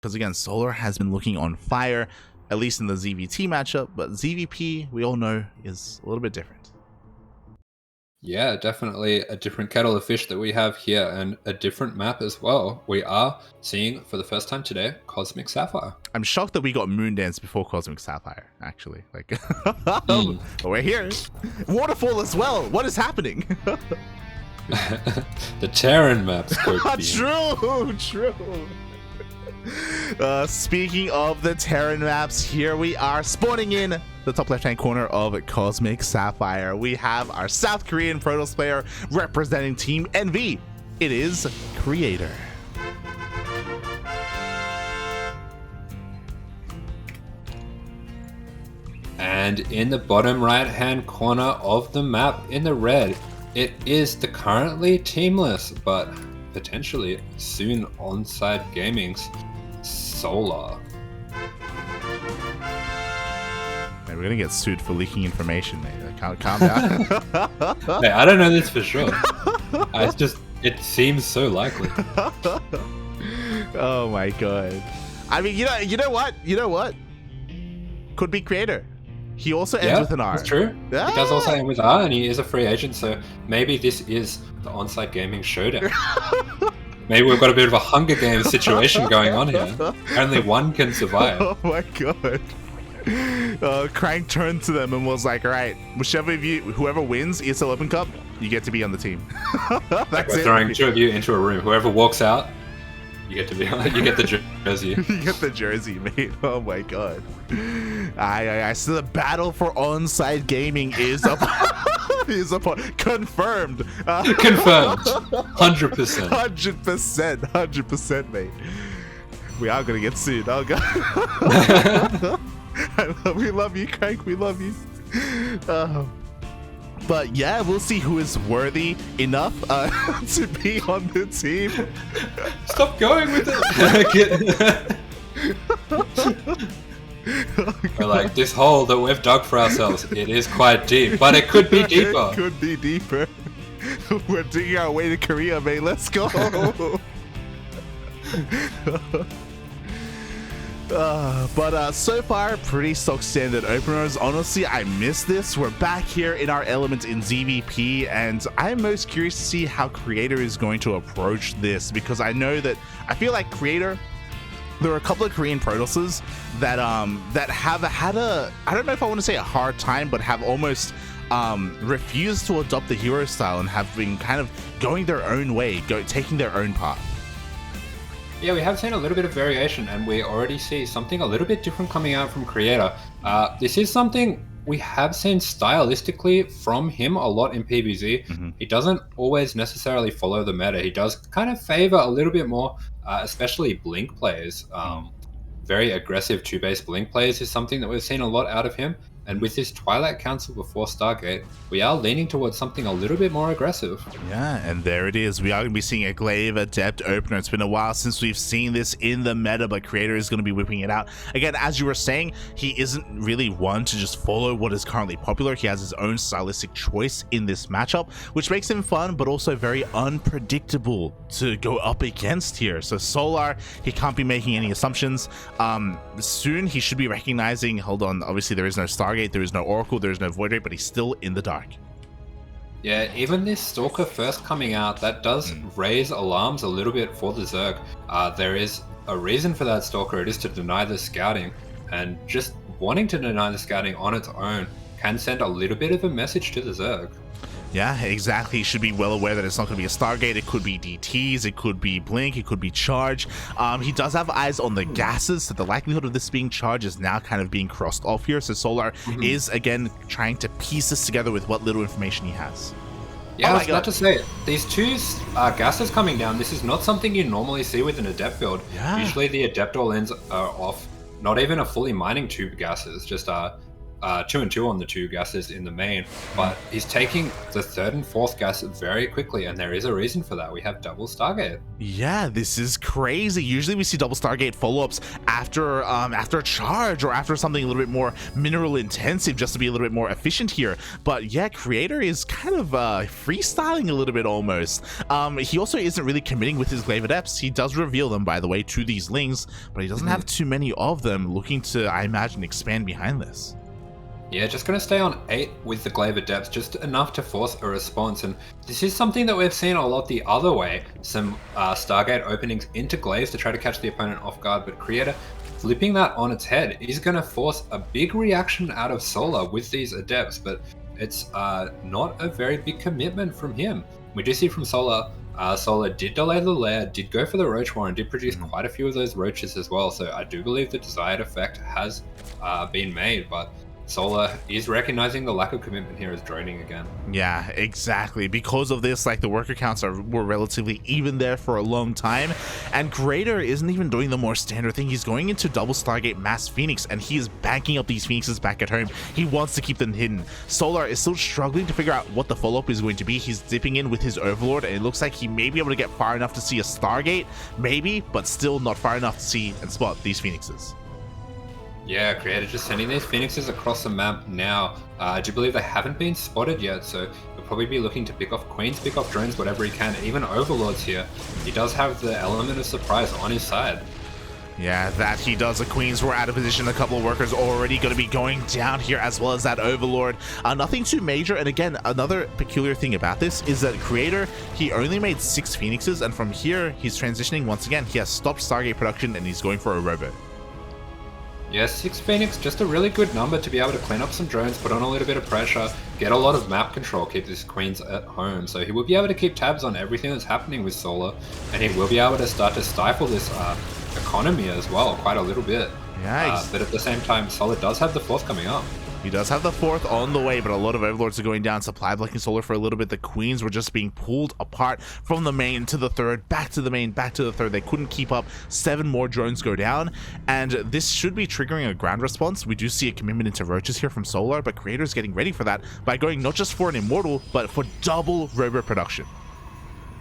because again, Solar has been looking on fire, at least in the ZVT matchup, but ZVP, we all know, is a little bit different. Yeah, definitely a different kettle of fish that we have here, and a different map as well. We are seeing, for the first time today, Cosmic Sapphire. I'm shocked that we got Moondance before Cosmic Sapphire, actually. Like, but we're here. Waterfall as well. What is happening? The Terran maps. True. Speaking of the Terran maps, here we are spawning in the top left hand corner of Cosmic Sapphire. We have our South Korean Protoss player representing Team NV. It is Creator. And in the bottom right hand corner of the map in the red, it is the currently teamless but potentially soon onside gaming's Solar. Man, we're gonna get sued for leaking information, mate. Calm down. Hey, I don't know this for sure. It seems so likely. Oh my god. I mean, you know what? Could be Creator. He also ends with an R. That's true. Yeah. He does also end with R, and he is a free agent, so maybe this is the onside gaming showdown. Maybe we've got a bit of a Hunger Games situation going on here. Only one can survive. Oh my god. Crank turned to them and was like, all right, whichever of you, whoever wins ESL Open Cup, you get to be on the team. That's We're throwing two of you into a room. Whoever walks out, you get to be on, you get the jersey. You get the jersey, mate. Oh my god. So the battle for onside gaming is up. Confirmed. Confirmed. 100%. 100%, mate. We are gonna get sued. Oh god. We love you, Crank. We love you. But yeah, we'll see who is worthy enough to be on the team. Stop going with it. We're like, this hole that we've dug for ourselves, it is quite deep, but it could be deeper. It could be deeper. We're digging our way to Korea, mate. Let's go. But so far, pretty stock standard openers. Honestly, I miss this. We're back here in our element in ZVP, and I'm most curious to see how Creator is going to approach this, because I know that I feel like Creator, there are a couple of Korean Protosses that have had a, I don't know if I want to say a hard time, but have almost refused to adopt the hero style and have been kind of going their own way, taking their own path. Yeah, we have seen a little bit of variation, and we already see something a little bit different coming out from Creator. This is something we have seen stylistically from him a lot in PvZ. Mm-hmm. He doesn't always necessarily follow the meta. He does kind of favor a little bit more, especially Blink plays. Very aggressive 2-base Blink plays is something that we've seen a lot out of him. And with this Twilight Council before Stargate, we are leaning towards something a little bit more aggressive. Yeah, and there it is. We are going to be seeing a Glaive Adept opener. It's been a while since we've seen this in the meta, but Creator is going to be whipping it out. Again, as you were saying, he isn't really one to just follow what is currently popular. He has his own stylistic choice in this matchup, which makes him fun, but also very unpredictable to go up against here. So Solar, he can't be making any assumptions. Soon he should be recognizing, hold on, obviously there is no Stargate, there is no Oracle, there is no Void Rate, but he's still in the dark. Yeah, even this Stalker first coming out, that does raise alarms a little bit for the Zerg. There is a reason for that Stalker. It is to deny the scouting, and just wanting to deny the scouting on its own can send a little bit of a message to the Zerg. Yeah, exactly. You should be well aware that it's not going to be a Stargate. It could be DTs, it could be Blink, it could be Charge. He does have eyes on the gases, so the likelihood of this being Charge is now kind of being crossed off here. So Solar is, again, trying to piece this together with what little information he has. Yeah, I was about to say, these two gases coming down, this is not something you normally see with an Adept build. Yeah. Usually the Adept all ends are off, not even a fully mining tube gases, just 2 and 2 on the 2 gases in the main, but he's taking the 3rd and 4th gas very quickly, and there is a reason for that. We have double Stargate. Yeah, this is crazy. Usually we see double Stargate follow-ups after a charge or after something a little bit more mineral intensive, just to be a little bit more efficient here. But yeah, Creator is kind of freestyling a little bit almost. He also isn't really committing with his Glaive Adepts. He does reveal them, by the way, to these Lings, but he doesn't have too many of them, looking to, I imagine, expand behind this. Yeah, just going to stay on 8 with the Glaive Adepts, just enough to force a response. And this is something that we've seen a lot the other way. Some Stargate openings into Glaives to try to catch the opponent off guard, but Creator flipping that on its head is going to force a big reaction out of Solar with these Adepts, but it's not a very big commitment from him. We do see from Solar, Solar did delay the lair, did go for the Roach War, and did produce quite a few of those Roaches as well. So I do believe the desired effect has been made, but Solar is recognizing the lack of commitment here as droning again. Yeah, exactly. Because of this, like, the worker counts were relatively even there for a long time, and Creator isn't even doing the more standard thing. He's going into double Stargate Mass Phoenix, and he is banking up these Phoenixes back at home. He wants to keep them hidden. Solar is still struggling to figure out what the follow-up is going to be. He's dipping in with his Overlord, and it looks like he may be able to get far enough to see a Stargate, maybe, but still not far enough to see and spot these Phoenixes. Yeah, Creator just sending these Phoenixes across the map now. I do believe they haven't been spotted yet, so he'll probably be looking to pick off Queens, pick off drones, whatever he can, even Overlords here. He does have the element of surprise on his side. Yeah, that he does. The Queens were out of position. A couple of workers already going to be going down here, as well as that Overlord. Nothing too major. And again, another peculiar thing about this is that Creator, he only made 6 Phoenixes, and from here, he's transitioning once again. He has stopped Stargate production, and he's going for a Robo. Yeah, 6 Phoenix, just a really good number to be able to clean up some drones, put on a little bit of pressure, get a lot of map control, keep these Queens at home. So he will be able to keep tabs on everything that's happening with Solar, and he will be able to start to stifle this economy as well, quite a little bit. Nice. But at the same time, Solar does have the 4th coming up. He does have the 4th on the way, but a lot of Overlords are going down. Supply blocking Solar for a little bit. The Queens were just being pulled apart from the main to the 3rd, back to the main, back to the 3rd. They couldn't keep up. 7 more drones go down, and this should be triggering a ground response. We do see a commitment into Roaches here from Solar, but Creator's getting ready for that by going not just for an Immortal, but for double Robo production.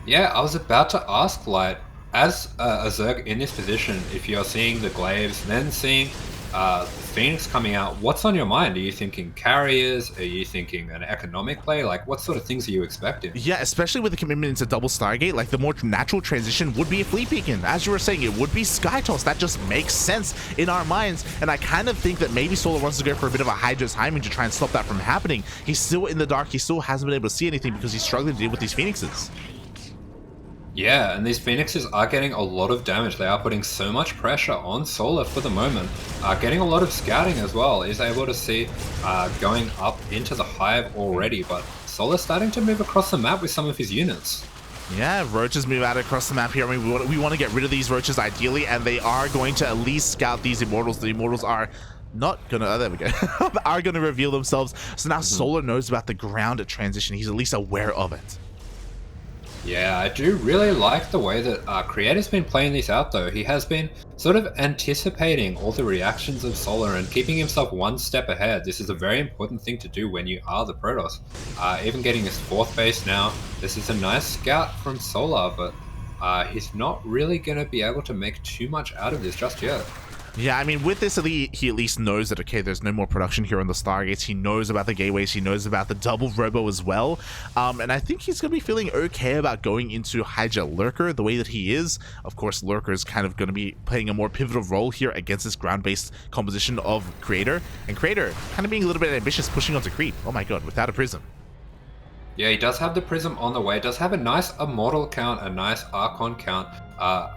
Yeah, I was about to ask, Light, as a Zerg in this position, if you're seeing the Glaives, then seeing Phoenix coming out, what's on your mind? Are you thinking carriers? Are you thinking an economic play? Like, what sort of things are you expecting? Yeah, especially with the commitment into double Stargate, like, the more natural transition would be a Fleet Beacon. As you were saying, it would be Sky Toss. That just makes sense in our minds, and I kind of think that maybe Solar wants to go for a bit of a Hydra timing to try and stop that from happening. He's still in the dark. He still hasn't been able to see anything because he's struggling to deal with these Phoenixes. Yeah, and these Phoenixes are getting a lot of damage. They are putting so much pressure on Solar for the moment. Getting a lot of scouting as well. Is able to see going up into the Hive already, but Solar's starting to move across the map with some of his units. Yeah, Roaches move out across the map here. I mean, we want to get rid of these Roaches ideally, and they are going to at least scout these Immortals. The Immortals are not gonna, oh, there we go, are gonna reveal themselves. So now Solar knows about the ground transition. He's at least aware of it. Yeah, I do really like the way that Creator's been playing this out, though. He has been sort of anticipating all the reactions of Solar and keeping himself one step ahead. This is a very important thing to do when you are the Protoss. Even getting his 4th base now, this is a nice scout from Solar, but he's not really going to be able to make too much out of this just yet. Yeah, I mean, with this, he at least knows that, okay, there's no more production here on the Stargates. He knows about the gateways. He knows about the double Robo as well. And I think he's going to be feeling okay about going into Hydra Lurker the way that he is. Of course, Lurker is kind of going to be playing a more pivotal role here against this ground-based composition of Creator. And Creator kind of being a little bit ambitious, pushing onto Creep. Oh my god, without a Prism. Yeah, he does have the Prism on the way, does have a nice Immortal count, a nice Archon count,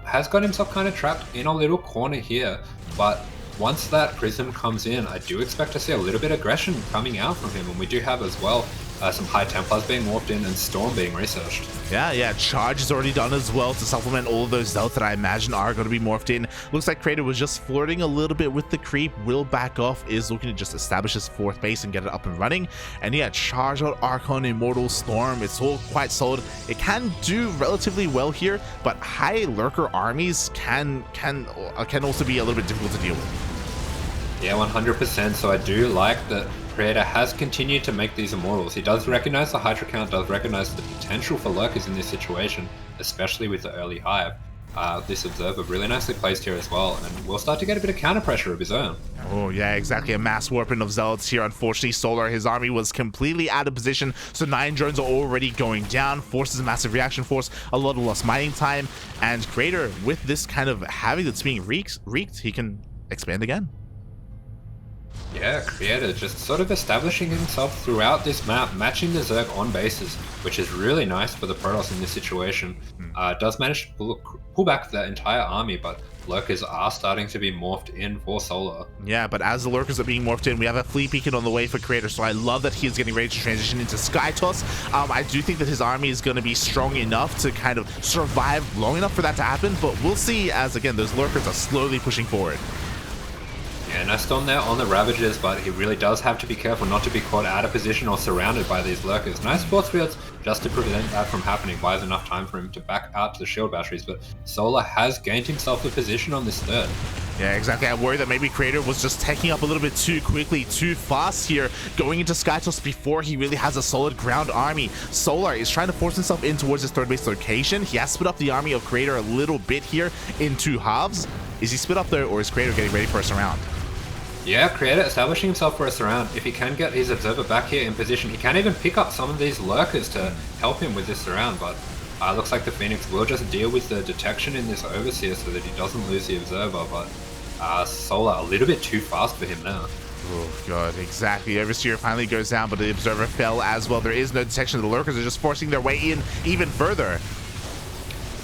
has got himself kind of trapped in a little corner here, but once that Prism comes in, I do expect to see a little bit of aggression coming out from him, and we do have as well some High Templars being morphed in and Storm being researched. Yeah, Charge is already done as well to supplement all of those Zealots that I imagine are going to be morphed in. Looks like Creator was just flirting a little bit with the Creep, will back off, is looking to just establish his 4th base and get it up and running. And yeah, Charge out Archon, Immortal, Storm, it's all quite solid. It can do relatively well here, but high Lurker armies can also be a little bit difficult to deal with. Yeah, 100%. So I do like that Creator has continued to make these immortals. He does recognize the Hydra count, does recognize the potential for lurkers in this situation, especially with the early hive. This Observer really nicely placed here as well, and we'll start to get a bit of counter pressure of his own. Oh, yeah, exactly. A mass warping of Zealots here. Unfortunately, Solar, his army was completely out of position, so 9 drones are already going down. Forces a massive reaction force, a lot of lost mining time, and Creator, with this kind of havoc that's being wreaked, he can expand again. Yeah, Creator just sort of establishing himself throughout this map, matching the Zerg on bases, which is really nice for the Protoss in this situation. Does manage to pull back the entire army, but lurkers are starting to be morphed in for Solar. Yeah, but as the lurkers are being morphed in, we have a fleet beacon on the way for Creator, so I love that he's getting ready to transition into Sky Toss. I do think that his army is going to be strong enough to kind of survive long enough for that to happen, but we'll see as, again, those lurkers are slowly pushing forward. Yeah, nice storm there on the Ravagers, but he really does have to be careful not to be caught out of position or surrounded by these lurkers. Nice force fields just to prevent that from happening. Buys enough time for him to back out to the shield batteries, but Solar has gained himself a position on this third. Yeah, exactly. I worry that maybe Creator was just taking up a little bit too quickly, too fast here, going into Skytoss before he really has a solid ground army. Solar is trying to force himself in towards his third base location. He has split up the army of Creator a little bit here in 2 halves. Is he split up there, or is Creator getting ready for a surround? Yeah, Creator establishing himself for a surround. If he can get his Observer back here in position, he can even pick up some of these lurkers to help him with this surround, but looks like the Phoenix will just deal with the detection in this Overseer so that he doesn't lose the Observer, but Solar a little bit too fast for him now. Oh god, exactly. Overseer finally goes down, but the Observer fell as well. There is no detection. The lurkers are just forcing their way in even further.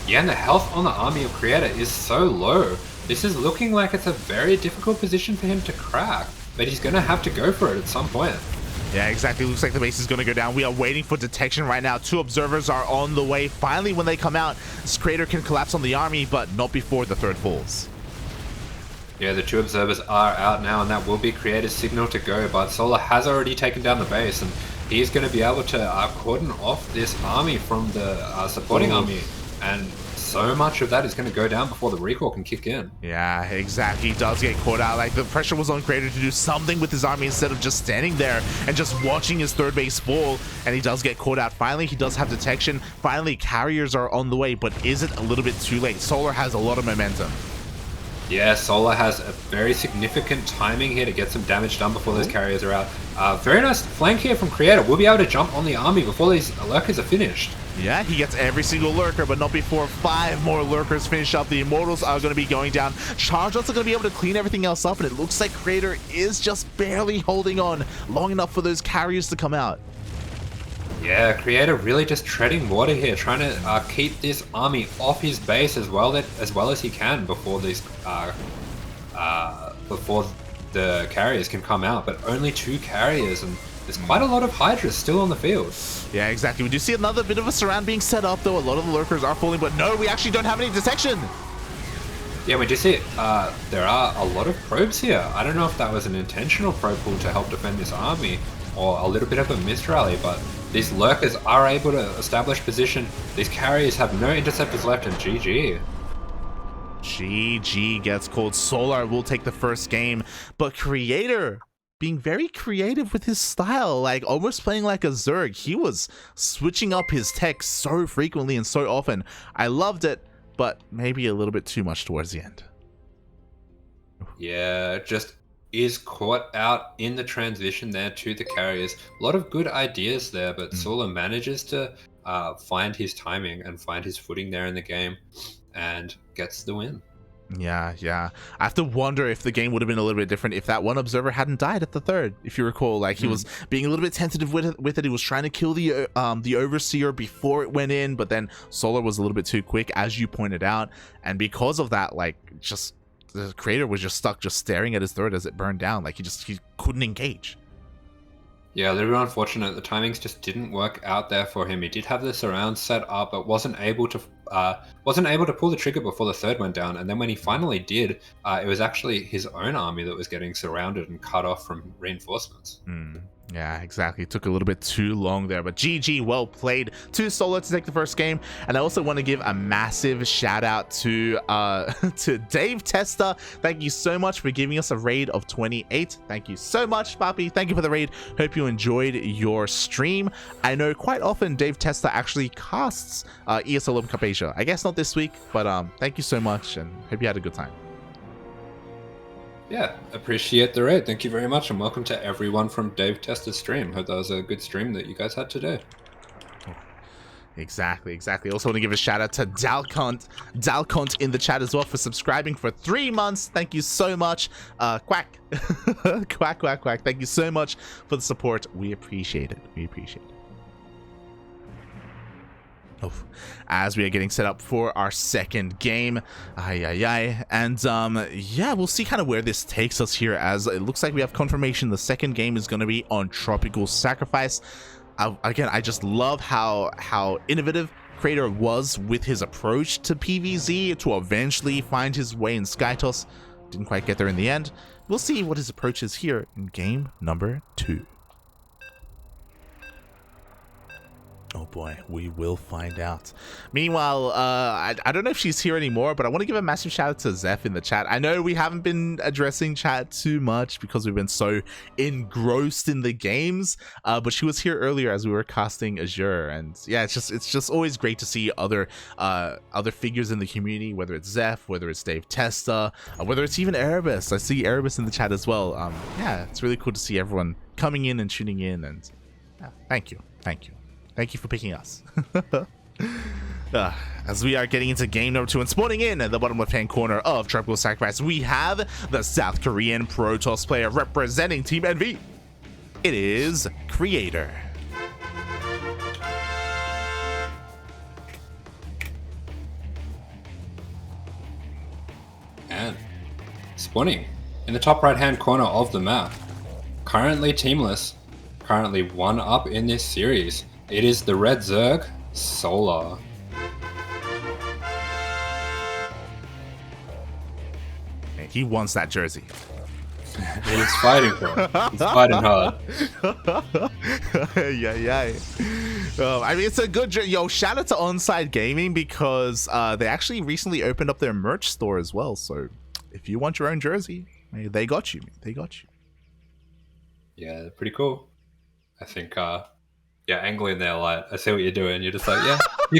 Yeah, and the health on the army of Creator is so low. This is looking like it's a very difficult position for him to crack, but he's going to have to go for it at some point. Yeah, exactly. Looks like the base is going to go down. We are waiting for detection right now. 2 observers are on the way. Finally, when they come out, this Creator can collapse on the army, but not before the third falls. Yeah, the 2 observers are out now, and that will be Creator's signal to go, but Solar has already taken down the base, and he's going to be able to cordon off this army from the supporting army, and so much of that is going to go down before the recall can kick in. Yeah, exactly. He does get caught out. Like, the pressure was on Creator to do something with his army instead of just standing there and just watching his third base fall, and he does get caught out. Finally, he does have detection. Finally, carriers are on the way, but is it a little bit too late? Solar has a lot of momentum. Yeah, Solar has a very significant timing here to get some damage done before those carriers are out. Very nice flank here from Creator. We'll be able to jump on the army before these lurkers are finished. Yeah, he gets every single lurker, but not before 5 more lurkers finish up. The Immortals are going to be going down. Chargeouts are going to be able to clean everything else up, and it looks like Creator is just barely holding on long enough for those carriers to come out. Yeah, Creator really just treading water here, trying to keep this army off his base as well as he can before these before the carriers can come out. But only 2 carriers, and there's quite a lot of Hydras still on the field. Yeah, exactly. We do see another bit of a surround being set up, though. A lot of the lurkers are falling, but no, we actually don't have any detection. Yeah, we do see it. There are a lot of probes here. I don't know if that was an intentional probe pull to help defend this army, or a little bit of a missed rally, but these lurkers are able to establish position. These carriers have no interceptors left, and GG. GG gets called. Solar will take the first game, but Creator being very creative with his style, like almost playing like a Zerg. He was switching up his tech so frequently and so often. I loved it, but maybe a little bit too much towards the end. Yeah, just is caught out in the transition there to the carriers. A lot of good ideas there, but Solar manages to find his timing and find his footing there in the game and gets the win. Yeah. I have to wonder if the game would have been a little bit different if that one observer hadn't died at the third. If you recall, like he was being a little bit tentative with it. He was trying to kill the Overseer before it went in, but then Solar was a little bit too quick, as you pointed out. And because of that, like, just the Creator was just stuck just staring at his third as it burned down. Like he couldn't engage. Yeah, a little bit unfortunate. The timings just didn't work out there for him. He did have the surround set up, but wasn't able to pull the trigger before the third went down. And then when he finally did, it was actually his own army that was getting surrounded and cut off from reinforcements. Yeah, exactly. Took a little bit too long there, but GG, well played to Solo to take the first game. And I also want to give a massive shout out to to Dave Tester. Thank you so much for giving us a raid of 28. Thank you so much, Papi. Thank you for the raid. Hope you enjoyed your stream. I know quite often Dave Tester actually casts ESL Open Cup Asia. I guess not this week, but thank you so much and hope you had a good time. Yeah, appreciate the raid. Thank you very much, and welcome to everyone from Dave Tester's stream. Hope that was a good stream that you guys had today. Exactly. Also want to give a shout out to Dalcont in the chat as well for subscribing for 3 months. Thank you so much. Quack. Quack. Thank you so much for the support. We appreciate it. Oh, as we are getting set up for our second game. And yeah, we'll see kind of where this takes us here, as it looks like we have confirmation the second game is going to be on Tropical Sacrifice. Again, I just love how innovative Creator was with his approach to PvZ to eventually find his way in SkyToss. Didn't quite get there in the end. We'll see what his approach is here in game number 2. Oh boy, we will find out. Meanwhile, I don't know if she's here anymore, but I want to give a massive shout out to Zeph in the chat. I know we haven't been addressing chat too much because we've been so engrossed in the games, but she was here earlier as we were casting Azure, and yeah, it's just always great to see other figures in the community, whether it's Zeph, whether it's Dave Testa, whether it's even Erebus. I see Erebus in the chat as well. Yeah, it's really cool to see everyone coming in and tuning in, and yeah, thank you. Thank you for picking us. As we are getting into game number 2 and spawning in at the bottom left-hand corner of Tropical Sacrifice, we have the South Korean Protoss player representing Team NV. It is Creator. And spawning in the top right-hand corner of the map, currently teamless, currently 1 up in this series. It is the Red Zerg, Solar. Man, he wants that jersey. He's fighting for it. He's fighting hard. Yeah. I mean, it's a good jersey. Yo, shout out to Onside Gaming because they actually recently opened up their merch store as well. So if you want your own jersey, they got you. Yeah, pretty cool. I think yeah, angling there, like, I see what you're doing. You're just like, yeah, you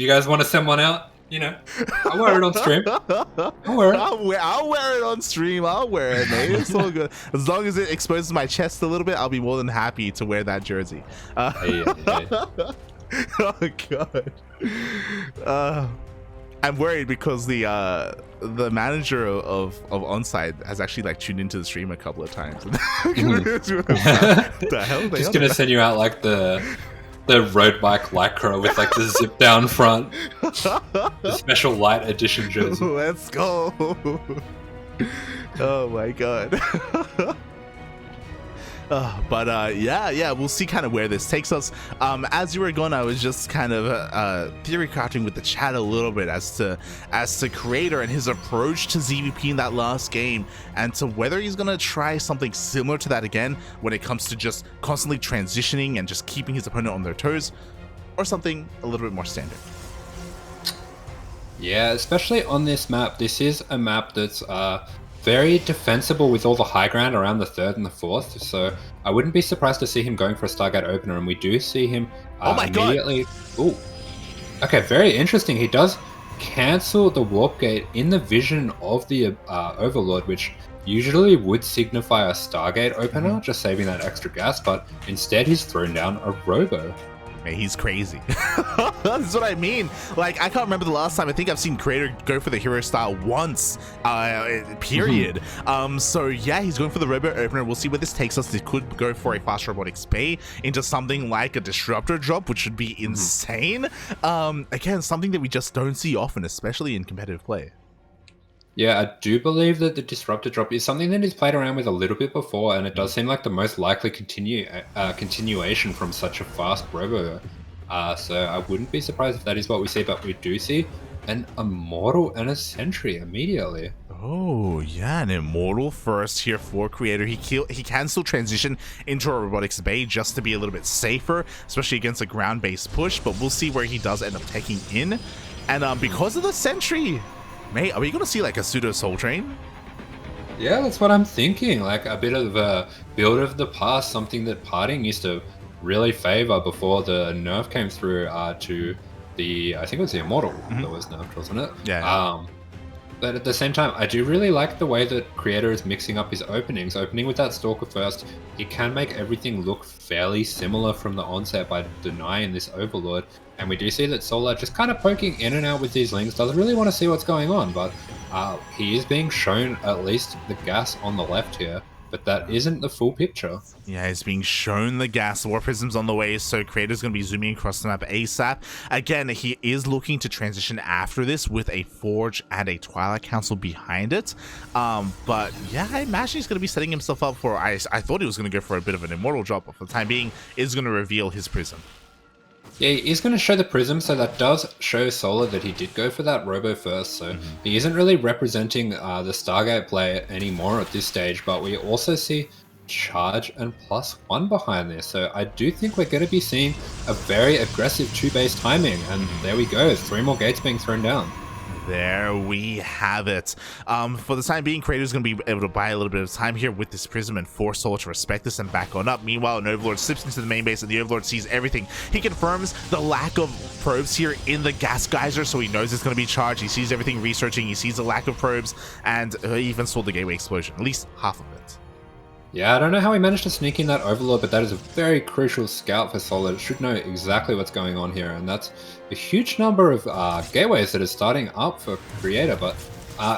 guys want to send one out? You know, I'll wear it on stream. I'll wear it on stream. I'll wear it, mate. It's all good. As long as it exposes my chest a little bit, I'll be more than happy to wear that jersey. Hey. Oh god. I'm worried because the manager of Onside has actually like tuned into the stream a couple of times. The hell? Just gonna send you out like the road bike lycra with like the zip down front, the special light edition jersey. Let's go. Oh my god. But yeah, we'll see kind of where this takes us. As you were going, I was just kind of theory crafting with the chat a little bit as to Creator and his approach to ZVP in that last game, and to whether he's gonna try something similar to that again when it comes to just constantly transitioning and just keeping his opponent on their toes, or something a little bit more standard. Yeah, especially on this map. This is a map that's very defensible with all the high ground around the 3rd and the 4th, so I wouldn't be surprised to see him going for a Stargate opener, and we do see him immediately. Ooh, okay, very interesting. He does cancel the warp gate in the vision of the Overlord, which usually would signify a Stargate opener, just saving that extra gas, but instead he's thrown down a Robo. Man, he's crazy. That's what I mean. Like, I can't remember the last time. I think I've seen Creator go for the hero style once, period. So yeah, he's going for the Robo opener. We'll see where this takes us. It could go for a fast robotics bay into something like a disruptor drop, which would be insane. Again, something that we just don't see often, especially in competitive play. Yeah, I do believe that the Disruptor drop is something that he's played around with a little bit before, and it does seem like the most likely continuation from such a fast Robo. So I wouldn't be surprised if that is what we see, but we do see an Immortal and a Sentry immediately. Oh, yeah. Yeah, an immortal first here for Creator. He can still transition into a robotics bay just to be a little bit safer, especially against a ground-based push, but we'll see where he does end up taking in. And because of the sentry, mate, are we going to see like a pseudo Soul Train? Yeah, that's what I'm thinking. Like a bit of a build of the past, something that Parting used to really favor before the nerf came through to the, I think it was the Immortal that was nerfed, wasn't it? Yeah. But at the same time, I do really like the way that Creator is mixing up his openings. Opening with that Stalker first, he can make everything look fairly similar from the onset by denying this Overlord. And we do see that Solar just kind of poking in and out with these links, doesn't really want to see what's going on, but he is being shown at least the gas on the left here. But that isn't the full picture. Yeah, he's being shown the gas. War Prism's on the way, so Creator's going to be zooming across the map ASAP. Again, he is looking to transition after this with a Forge and a Twilight Council behind it. But yeah, I imagine he's going to be setting himself up for... I thought he was going to go for a bit of an Immortal drop, but for the time being, is going to reveal his Prism. Yeah, he's going to show the Prism, so that does show Solar that he did go for that Robo first, so he isn't really representing the Stargate play anymore at this stage, but we also see Charge and +1 behind this, so I do think we're going to be seeing a very aggressive 2-base timing, and there we go, 3 more gates being thrown down. There we have it. For the time being, Creator's going to be able to buy a little bit of time here with this Prism and force Solar to respect this and back on up. Meanwhile, an Overlord slips into the main base and the Overlord sees everything. He confirms the lack of probes here in the gas geyser, so he knows it's going to be charged. He sees everything researching. He sees the lack of probes, and he even saw the gateway explosion, at least half of it. Yeah, I don't know how he managed to sneak in that Overlord, but that is a very crucial scout for Solar. It should know exactly what's going on here, and that's a huge number of gateways that are starting up for Creator, but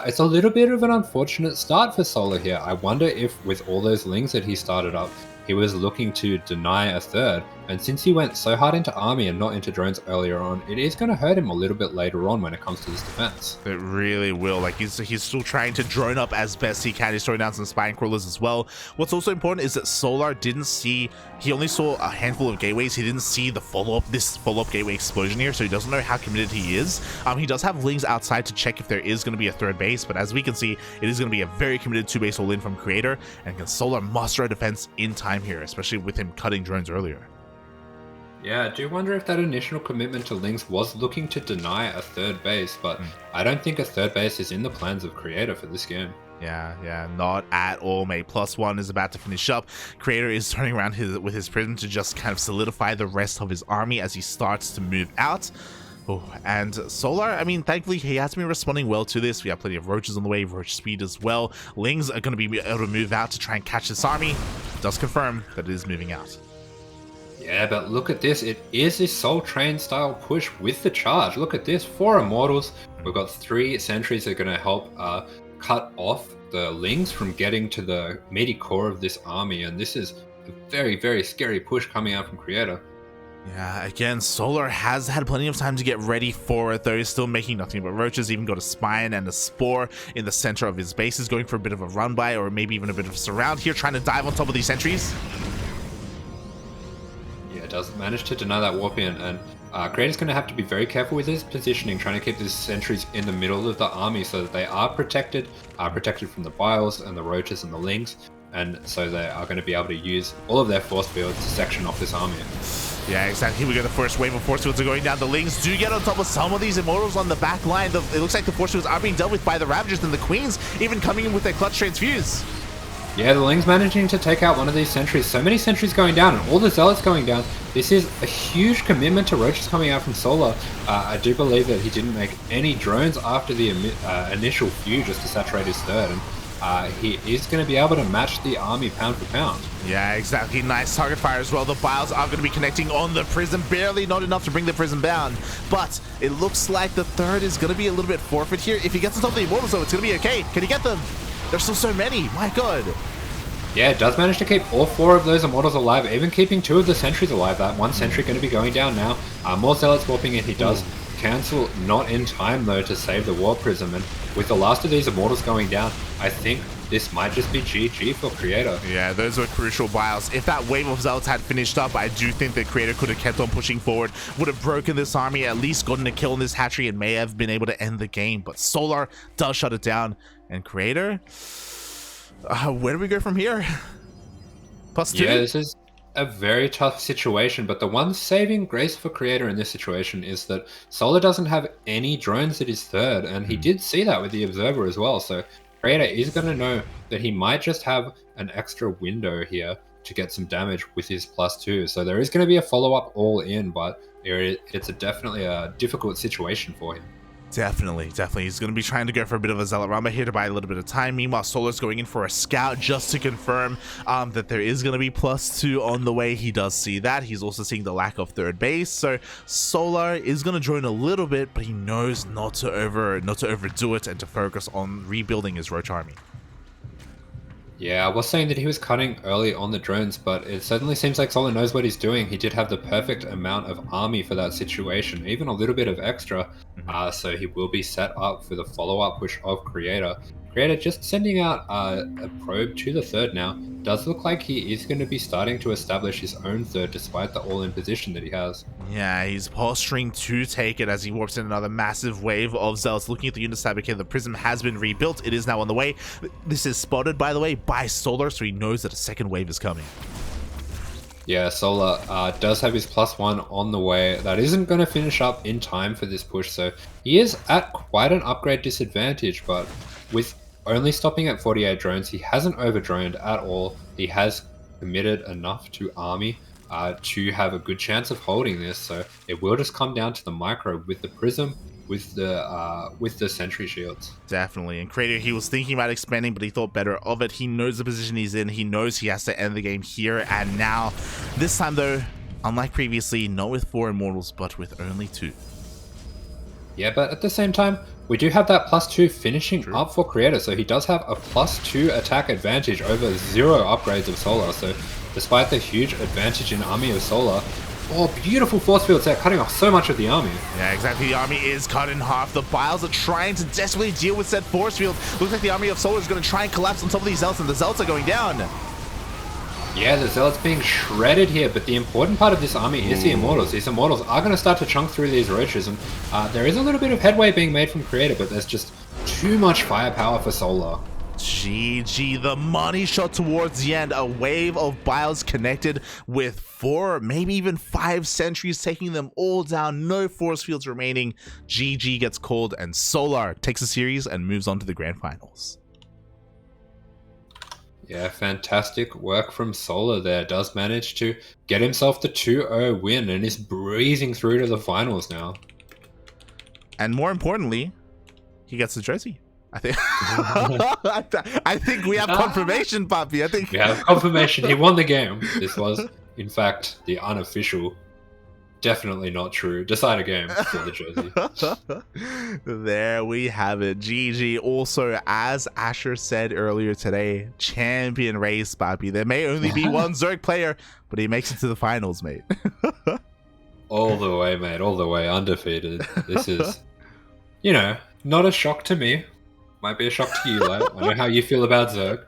it's a little bit of an unfortunate start for Solar here. I wonder if with all those lings that he started up, he was looking to deny a third, and since he went so hard into army and not into drones earlier on, it is going to hurt him a little bit later on when it comes to this defense. It really will. Like he's still trying to drone up as best he can. He's throwing down some spine crawlers as well. What's also important is that Solar didn't see, he only saw a handful of gateways. He didn't see the this follow-up gateway explosion here, so he doesn't know how committed he is. He does have lings outside to check if there is going to be a third base, but as we can see, it is going to be a very committed 2-base all-in from Creator, and can Solar muster a defense in time here, especially with him cutting drones earlier. Yeah, I do wonder if that initial commitment to Lynx was looking to deny a third base, but I don't think a third base is in the plans of Creator for this game. Yeah, not at all, mate. +1 is about to finish up. Creator is turning around with his Prism to just kind of solidify the rest of his army as he starts to move out. Oh, and Solar, I mean, thankfully, he has been responding well to this. We have plenty of Roaches on the way, Roach speed as well. Lings are going to be able to move out to try and catch this army. Does confirm that it is moving out. Yeah, but look at this. It is this Soul Train style push with the charge. Look at this. 4 Immortals. We've got 3 sentries that are going to help cut off the Lings from getting to the meaty core of this army. And this is a very, very scary push coming out from Creator. Yeah, again, Solar has had plenty of time to get ready for it, though he's still making nothing but roaches. Even got a Spine and a Spore in the center of his base. He's going for a bit of a run by, or maybe even a bit of a surround here, trying to dive on top of these sentries. Yeah, does manage to deny that warp in, and Creator's going to have to be very careful with his positioning, trying to keep these sentries in the middle of the army so that they are protected from the Biles and the Roaches and the Lings, and so they are going to be able to use all of their force fields to section off this army. Yeah, exactly. We got the first wave of force fields are going down. The Lings do get on top of some of these Immortals on the back line. It looks like the force fields are being dealt with by the Ravagers, and the Queens even coming in with their clutch transfuse. Yeah, the Lings managing to take out one of these sentries. So many sentries going down and all the Zealots going down. This is a huge commitment to Roaches coming out from Solar. I do believe that he didn't make any drones after the initial few just to saturate his third. And he is going to be able to match the army pound for pound. Yeah, exactly. Nice target fire as well. The Biles are going to be connecting on the Prism. Barely, not enough to bring the Prism down. But it looks like the third is going to be a little bit forfeit here. If he gets on top of the Immortals, though, it's going to be okay. Can he get them? There's still so many. My God. Yeah, it does manage to keep all 4 of those Immortals alive, even keeping 2 of the sentries alive. That 1 sentry going to be going down now. More Zealots warping in. He does cancel, not in time though, to save the Warp Prism. And with the last of these Immortals going down, I think this might just be GG for Creator. Yeah, those were crucial Biles. If that wave of Zealots had finished up, I do think that Creator could have kept on pushing forward, would have broken this army, at least gotten a kill in this hatchery, and may have been able to end the game. But Solar does shut it down. And Creator, where do we go from here? +2? Yeah, this is a very tough situation, but the one saving grace for Creator in this situation is that Solar doesn't have any drones at his third, and he did see that with the Observer as well, so Creator is going to know that he might just have an extra window here to get some damage with his +2. So there is going to be a follow-up all in, but it's definitely a difficult situation for him. Definitely. He's going to be trying to go for a bit of a Zealot Ramba here to buy a little bit of time. Meanwhile, Solar's going in for a Scout just to confirm that there is going to be +2 on the way. He does see that. He's also seeing the lack of third base. So Solar is going to drone a little bit, but he knows not to overdo it and to focus on rebuilding his Roach army. Yeah, I was saying that he was cutting early on the drones, but it certainly seems like Solar knows what he's doing. He did have the perfect amount of army for that situation, even a little bit of extra. So he will be set up for the follow-up push of Creator. Creator just sending out a probe to the third now. Does look like he is going to be starting to establish his own third despite the all-in position that he has. Yeah, he's posturing to take it as he warps in another massive wave of Zealots. Looking at the unit tab, okay, the Prism has been rebuilt. It is now on the way. This is spotted, by the way, by Solar, so he knows that a second wave is coming. Yeah, Solar does have his +1 on the way. That isn't going to finish up in time for this push, so he is at quite an upgrade disadvantage, but with only stopping at 48 drones, he hasn't overdroned at all. He has committed enough to army to have a good chance of holding this, so it will just come down to the micro with the Prism, with the sentry shields. Definitely. And Creator, he was thinking about expanding, but he thought better of it. He knows the position he's in. He knows he has to end the game here and now. This time, though, unlike previously, not with 4 Immortals, but with only 2. Yeah, but at the same time, we do have that +2 finishing up for Creator, so he does have a +2 attack advantage over 0 upgrades of Solar. So despite the huge advantage in army of Solar, beautiful force fields there, cutting off so much of the army. Yeah, exactly. The army is cut in half. The Biles are trying to desperately deal with said force field. Looks like the army of Solar is going to try and collapse on top of these Zealots, and the Zealots are going down. Yeah, the Zealots being shredded here, but the important part of this army is the Immortals. These Immortals are going to start to chunk through these Roaches, and there is a little bit of headway being made from Creator, but there's just too much firepower for Solar. GG, the money shot towards the end. A wave of Biles connected with 4, maybe even 5 sentries, taking them all down. No force fields remaining. GG gets called, and Solar takes the series and moves on to the grand finals. Yeah, fantastic work from Solar there. Does manage to get himself the 2-0 win and is breezing through to the finals now. And more importantly, he gets the jersey. I think I think we have confirmation, Papi. I think we have confirmation. He won the game. This was, in fact, the unofficial, definitely not true decider game for the jersey. There we have it. GG. Also, as Asher said earlier today, champion race, Papi. There may only be one Zerg player, but he makes it to the finals, mate. All the way, mate. All the way. Undefeated. This is, not a shock to me. Might be a shock to you, lad. I know how you feel about Zerg.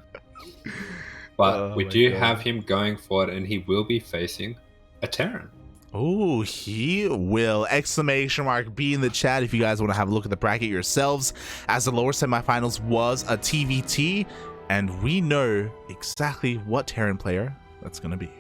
But we do have him going for it, and he will be facing a Terran. Oh, he will. Exclamation mark be in the chat if you guys want to have a look at the bracket yourselves, as the lower semifinals was a TVT, and we know exactly what Terran player that's going to be.